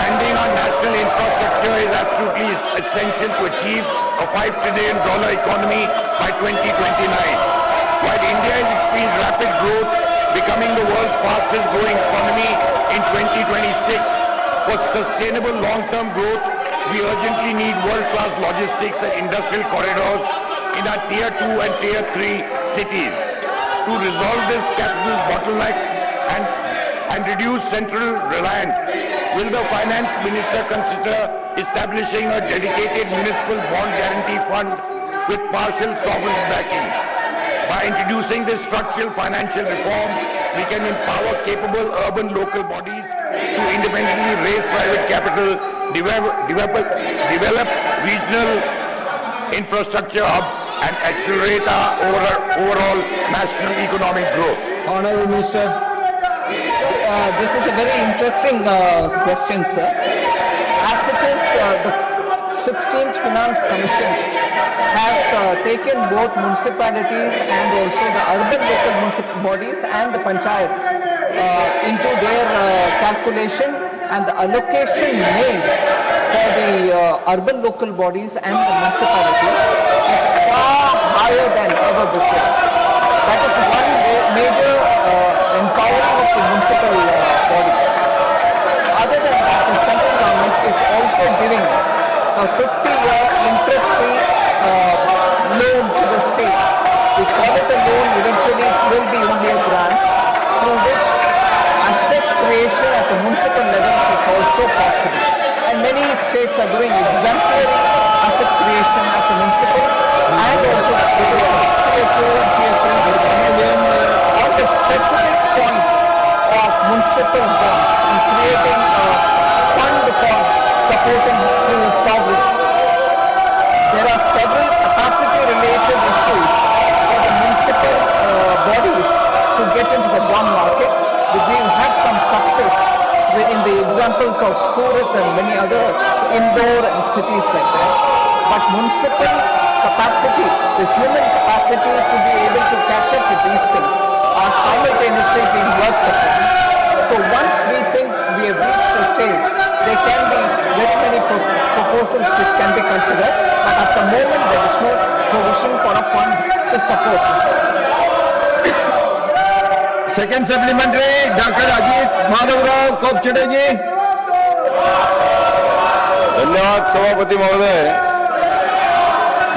Spending on national infrastructure is absolutely essential to achieve a $5 trillion economy by 2029. While India has experienced rapid growth, becoming the world's fastest growing economy in 2026, for sustainable long-term growth, we urgently need world-class logistics and industrial corridors in our Tier 2 and Tier 3 cities. To resolve this capital bottleneck and reduce central reliance, will the Finance Minister consider establishing a dedicated municipal bond guarantee fund with partial sovereign backing? By introducing this structural financial reform, we can empower capable urban local bodies to independently raise private capital, develop regional infrastructure hubs, and accelerate our overall national economic growth. Honorable Minister. This is a very interesting question, sir. As it is, the 16th Finance Commission has taken both municipalities and also the urban local municipal bodies and the panchayats into their calculation, and the allocation made for the urban local bodies and the municipalities is far higher than ever before. That is one major empowering of the municipal bodies. Other than that, the central government is also giving a 50-year interest-free loan to the states. We call it a loan, eventually it will be only a grant, through which asset creation at the municipal levels is also possible. And many states are doing exemplary asset creation at the municipal and also the Tier 2 and Tier 3 cities. On the specific point of municipal bonds and creating a fund for supporting the sovereign, there are several capacity-related issues for the municipal bodies to get into the bond market. We've had some success in the examples of Surat and many other indoor and cities like that. But municipal capacity, the human capacity to be able to catch up with these things are simultaneously being worked upon. So once we think we have reached a stage, there can be very many proposals which can be considered, but at the moment there is no provision for a fund to support this. Second supplementary, Dr. Ajit Madhavrao, Kopchade ji. धन्यवाद सभापति महोदय,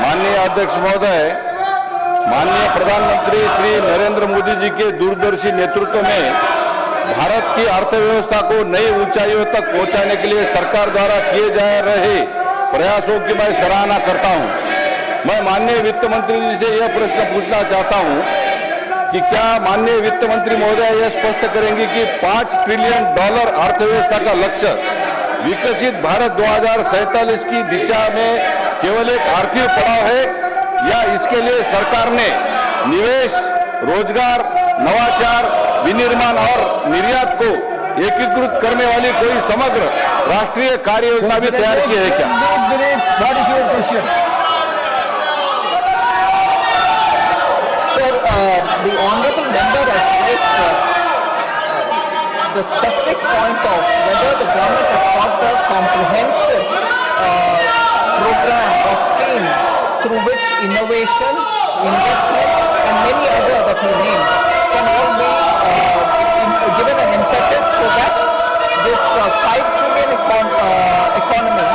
माननीय अध्यक्ष महोदय, माननीय प्रधानमंत्री श्री नरेंद्र मोदी जी के दूरदर्शी नेतृत्व में भारत की अर्थव्यवस्था को नई ऊंचाइयों तक पहुंचाने के लिए सरकार द्वारा किए जा रहे प्रयासों की मैं सराहना करता हूं। मैं माननीय वित्त मंत्री जी से यह प्रश्न पूछना चाहता हूं कि क्या माननीय वित्त मंत्री महोदय यह स्पष्ट करेंगे कि $5 ट्रिलियन अर्थव्यवस्था का लक्ष्य विकसित भारत 2047 की दिशा में केवल एक आर्थिक पड़ाव है, या इसके लिए सरकार ने निवेश, रोजगार, नवाचार, विनिर्माण और निर्यात को एकीकृत करने वाली कोई समग्र राष्ट्रीय कार्य योजना भी तैयार की है क्या? The honourable member has raised the specific point of whether the government has got a comprehensive program or scheme through which innovation, investment and many other that he named can all be given an impetus so that this $5 trillion economy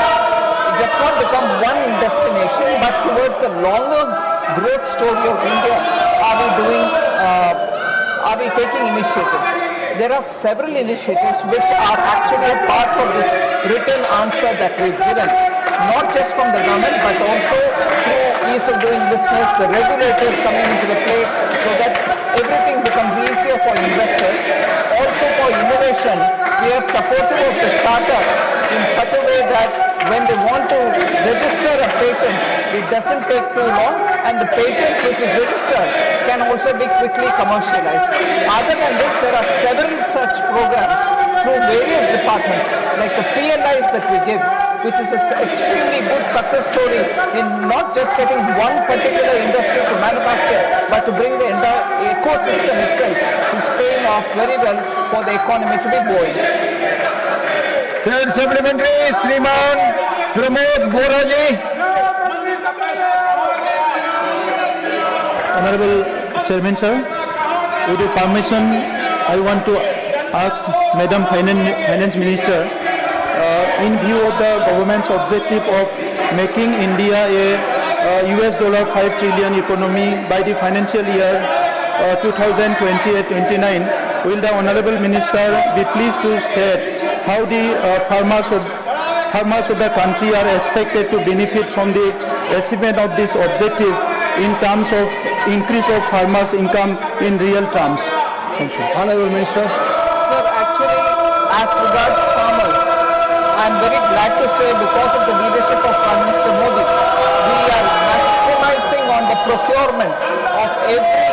does not become one destination but towards the longer growth story of India. Are we taking initiatives? There are several initiatives which are actually a part of this written answer that we've given, not just from the government but also through ease of doing business, the regulators coming into the play so that everything becomes easier for investors. Also for innovation, we are supportive of the startups in such a way that when they want to register a patent, it doesn't take too long, and the patent which is registered can also be quickly commercialized. Other than this, there are several such programs through various departments, like the PLIs that we give, which is an extremely good success story in not just getting one particular industry to manufacture, but to bring the entire ecosystem itself is paying off very well for the economy to be buoyant. Third supplementary, Shriman Pramod Boraji. Honorable Chairman sir, with your permission, I want to ask Madam Finance Minister, in view of the government's objective of making India a $5 trillion economy by the financial year 2028-29, will the Honorable Minister be pleased to state how the farmers of the country are expected to benefit from the achievement of this objective in terms of increase of farmers' income in real terms? Thank you. Honorable Minister. Sir, actually, as regards farmers, I am very glad to say because of the leadership of Prime Minister Modi, we are maximizing on the procurement of every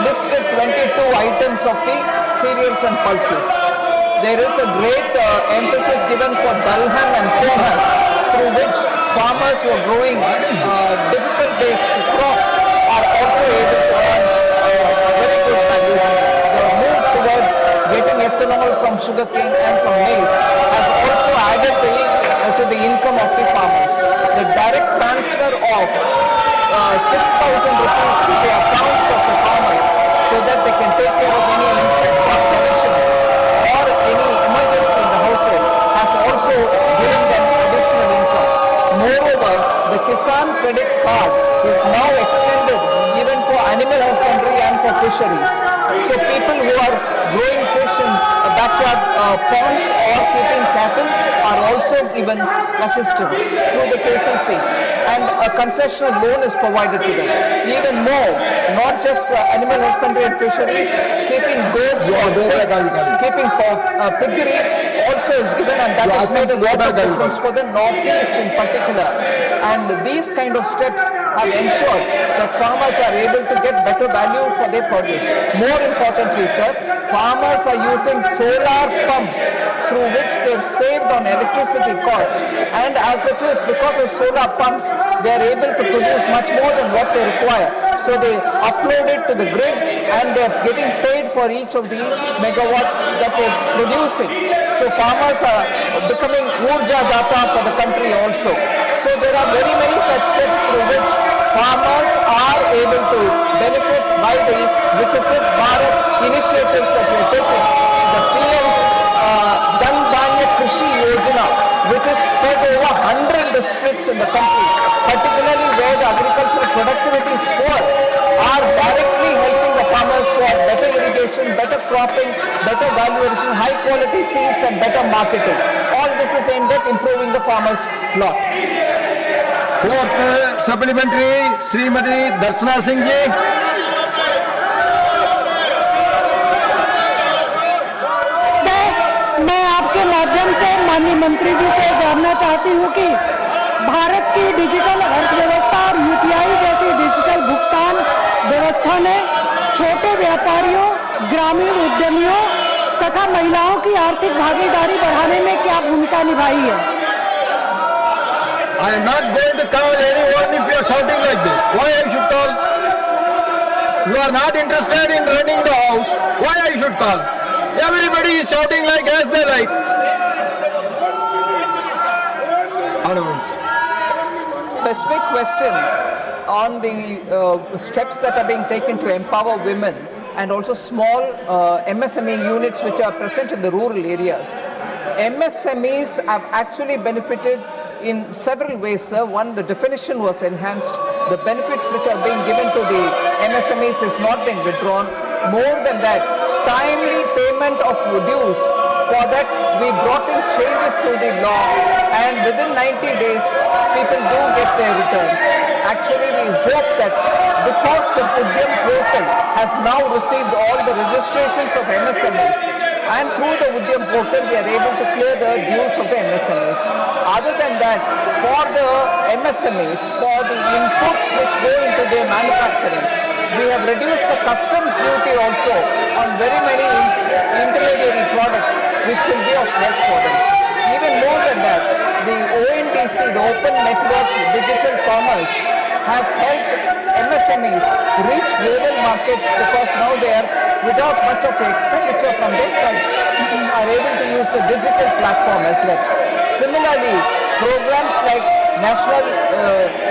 listed 22 items of the cereals and pulses. There is a great emphasis given for Dalhan and Kohan, through which farmers who are growing difficult based crops are also able to earn very good value. The move towards getting ethanol from sugarcane and from maize has also added to the income of the farmers. The direct transfer of 6,000 rupees to the accounts of the farmers so that they can take care of any input cost additions or any emergency in the household has also given them additional income. Moreover, the Kisan Credit Card is now extended even for animal husbandry and for fisheries. So people who are growing fish in backyard ponds or keeping cattle are also given assistance through the KCC, and a concessional loan is provided to them. Even more, not just animal husbandry and fisheries, keeping goats or pigs, keeping piggery also is given, and that has made a lot of difference for the Northeast in particular. And these kind of steps have ensured that farmers are able to get better value for their produce. More importantly, sir, farmers are using solar pumps through which they have saved on electricity cost, and as it is, because of solar pumps, they are able to produce much more than what they require. So they upload it to the grid and they are getting paid for each of the megawatt that they are producing. So farmers are becoming Urja Data for the country also. So there are very many such steps through which farmers are able to benefit by the Vikasit Bharat initiatives that we are taking. The PM Dhan Dhanya Krishi Yojana, which is spread over 100 districts in the country, particularly where the agricultural productivity is poor, are directly helping the farmers to have better irrigation, better cropping, better value addition, high quality seeds and better marketing. All this is aimed at improving the farmers' lot. Fourth supplementary, Srimati Darshana Singh ji. मैं आपके माध्यम से माननीय मंत्री जी से जानना चाहती हूं कि भारत की डिजिटल अर्थव्यवस्था और यूपीआई जैसी डिजिटल भुगतान व्यवस्था ने छोटे व्यापारियों, ग्रामीण उद्यमियों तथा महिलाओं की आर्थिक भागीदारी बढ़ाने में क्या भूमिका निभाई है? I am not going to call anyone if you are shouting like this. Why I should call? You are not interested in running the house. Why I should call? Everybody is shouting like as they like. Specific question on the steps that are being taken to empower women and also small MSME units which are present in the rural areas. MSMEs have actually benefited in several ways, sir. One, the definition was enhanced. The benefits which are being given to the MSMEs is not being withdrawn. More than that, timely payment of dues. For that, we brought in changes through the law, and within 90 days, people do get their returns. Actually, we hope that because the Udyam portal has now received all the registrations of MSMEs, and through the Udyam portal, we are able to clear the dues of the MSMEs. Other than that, for the MSMEs, for the inputs which go into their manufacturing, we have reduced the customs duty also on very many intermediary products, which will be of help for them. Even more than that, the ONDC, the Open Network Digital Commerce, has helped MSMEs reach global markets because now they are, without much of the expenditure from their side, are able to use the digital platform as well. Similarly, programs like National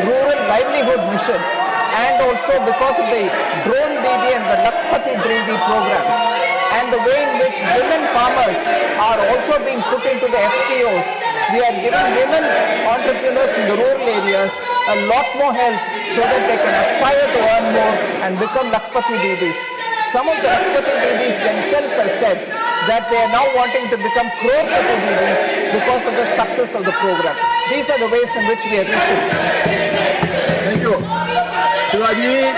Rural Livelihood Mission, and also because of the Drone Didi and the Lakpati Didi programs, and the way in which women farmers are also being put into the FPOs, we are giving women entrepreneurs in the rural areas a lot more help so that they can aspire to earn more and become Lakpati Didis. Some of the Lakpati Didis themselves have said that they are now wanting to become Crorepati Didis because of the success of the program. These are the ways in which we are reaching. Thank you. Shivaji,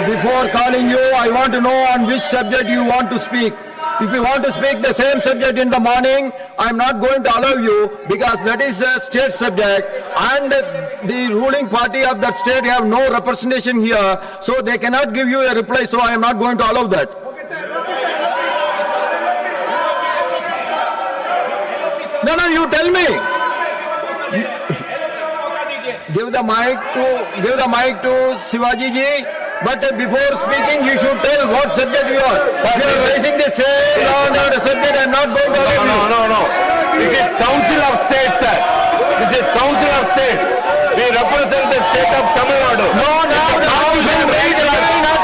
before calling you, I want to know on which subject you want to speak. If you want to speak the same subject in the morning, I am not going to allow you because that is a state subject and the ruling party of that state have no representation here, so they cannot give you a reply, so I am not going to allow that. No, you tell me. Give the mic to Shivaji ji. But before speaking, you should tell what subject you are. If you are raising the same law and order subject, I am not going to allow you. No. This is Council of States, sir. This is Council of States. We represent the state of Tamil Nadu. No.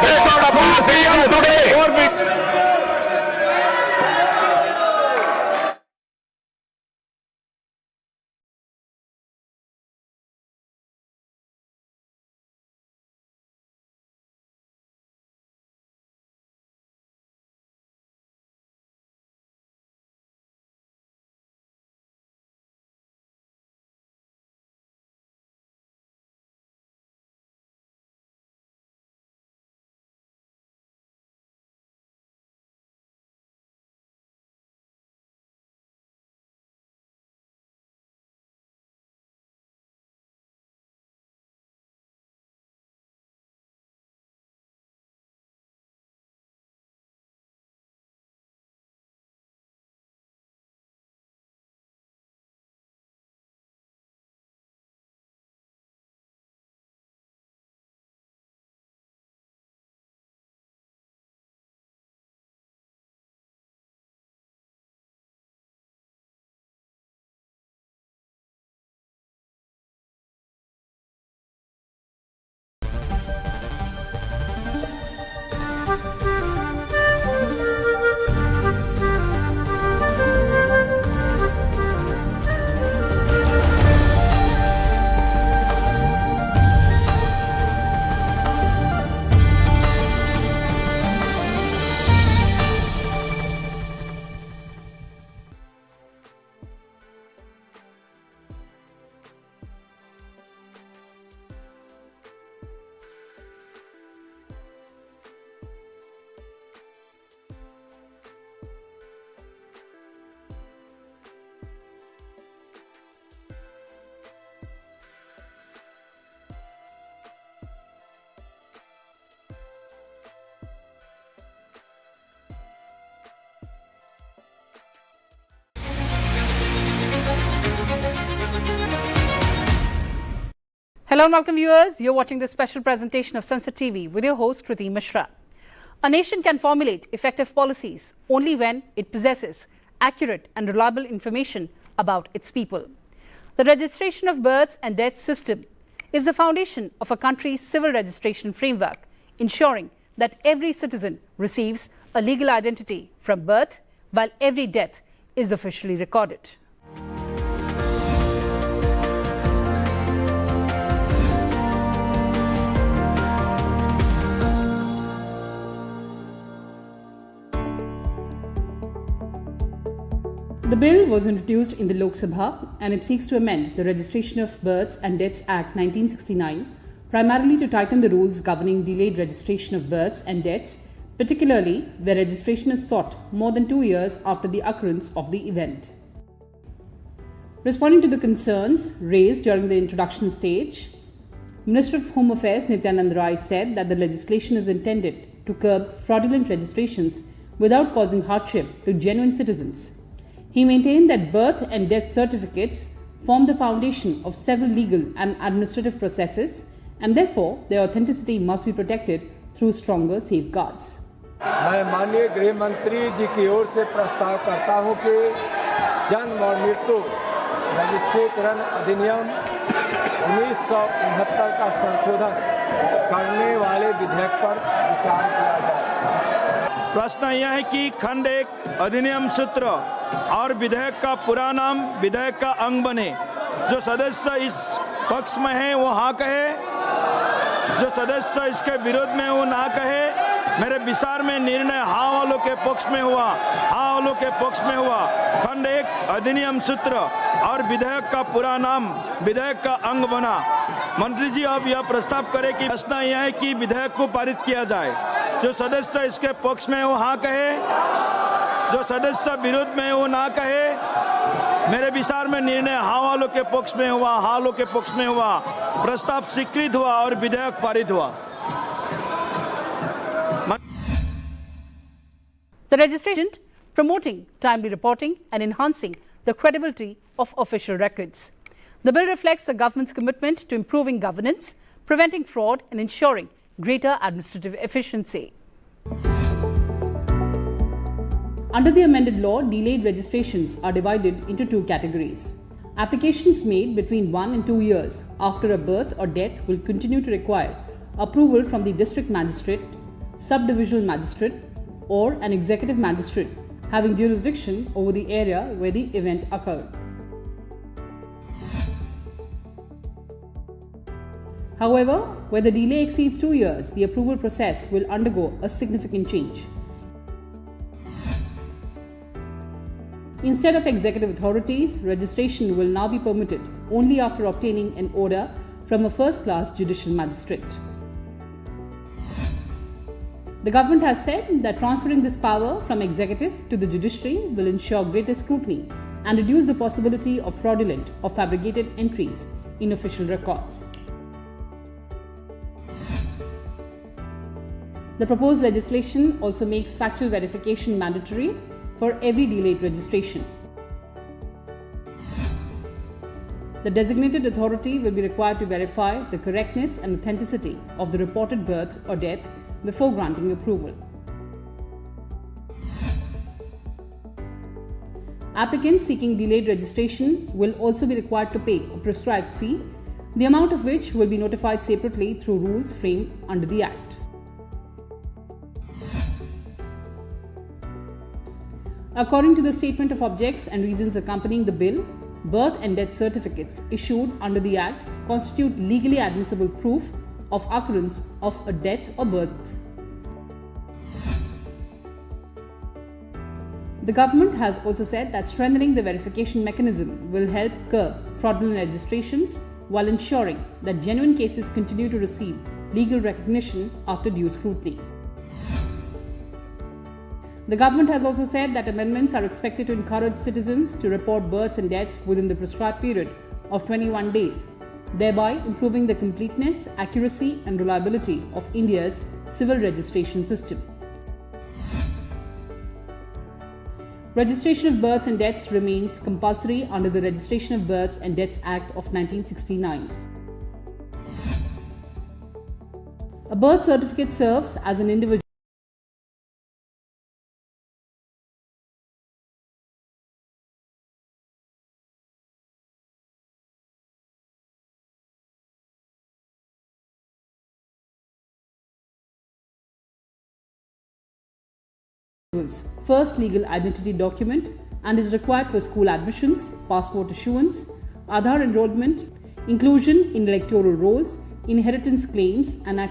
That's not a PM today. Hello and welcome viewers, you're watching this special presentation of Sunset TV with your host Kriti Mishra. A nation can formulate effective policies only when it possesses accurate and reliable information about its people. The registration of births and deaths system is the foundation of a country's civil registration framework, ensuring that every citizen receives a legal identity from birth while every death is officially recorded. The bill was introduced in the Lok Sabha and it seeks to amend the Registration of Births and Deaths Act 1969, primarily to tighten the rules governing delayed registration of births and deaths, particularly where registration is sought more than 2 years after the occurrence of the event. Responding to the concerns raised during the introduction stage, Minister of Home Affairs Nityanand Rai said that the legislation is intended to curb fraudulent registrations without causing hardship to genuine citizens. He maintained that birth and death certificates form the foundation of several legal and administrative processes and therefore their authenticity must be protected through stronger safeguards. मैं माननीय गृह मंत्री जी की ओर से प्रस्ताव करता हूं कि जन्म और मृत्यु रजिस्ट्रेशन अधिनियम 1969 का संशोधन करने वाले विधेयक पर विचार किया जाए। प्रश्न यह है कि खंड 1 अधिनियम सूत्र और विधेयक का पूरा नाम विधेयक का अंग बने। जो सदस्य इस पक्ष में है वो हाँ कहे, जो सदस्य इसके विरोध में वो ना कहे। मेरे विचार में निर्णय हाँ वालों के पक्ष में हुआ, हाँ वालों के पक्ष में हुआ। खंड 1 अधिनियम सूत्र और विधेयक का पूरा नाम विधेयक का अंग बना। मंत्री जी अब यह प्रस्ताव करें कि प्रश्न यह है कि विधेयक को पारित किया जाए। जो सदस्य इसके पक्ष में वो हाँ कहे, जो सदस्य विरोध में वो ना कहे। मेरे विचार में निर्णय हाँ वालों के पक्ष में हुआ, हाँ वालों के पक्ष में हुआ। प्रस्ताव स्वीकृत हुआ और विधेयक पारित हुआ। The registration promoting timely reporting and enhancing the credibility of official records. The bill reflects the government's commitment to improving governance, preventing fraud and ensuring greater administrative efficiency. Under the amended law, delayed registrations are divided into two categories. Applications made between 1 and 2 years after a birth or death will continue to require approval from the district magistrate, subdivisional magistrate, or an executive magistrate having jurisdiction over the area where the event occurred. However, where the delay exceeds 2 years, the approval process will undergo a significant change. Instead of executive authorities, registration will now be permitted only after obtaining an order from a first-class judicial magistrate. The government has said that transferring this power from executive to the judiciary will ensure greater scrutiny and reduce the possibility of fraudulent or fabricated entries in official records. The proposed legislation also makes factual verification mandatory for every delayed registration. The designated authority will be required to verify the correctness and authenticity of the reported birth or death before granting approval. Applicants seeking delayed registration will also be required to pay a prescribed fee, the amount of which will be notified separately through rules framed under the Act. According to the statement of objects and reasons accompanying the bill, birth and death certificates issued under the Act constitute legally admissible proof of occurrence of a death or birth. The government has also said that strengthening the verification mechanism will help curb fraudulent registrations while ensuring that genuine cases continue to receive legal recognition after due scrutiny. The government has also said that amendments are expected to encourage citizens to report births and deaths within the prescribed period of 21 days, thereby improving the completeness, accuracy and reliability of India's civil registration system. Registration of births and deaths remains compulsory under the Registration of Births and Deaths Act of 1969. A birth certificate serves as an individual first legal identity document and is required for school admissions, passport issuance, Aadhaar enrollment, inclusion in electoral rolls, inheritance claims and access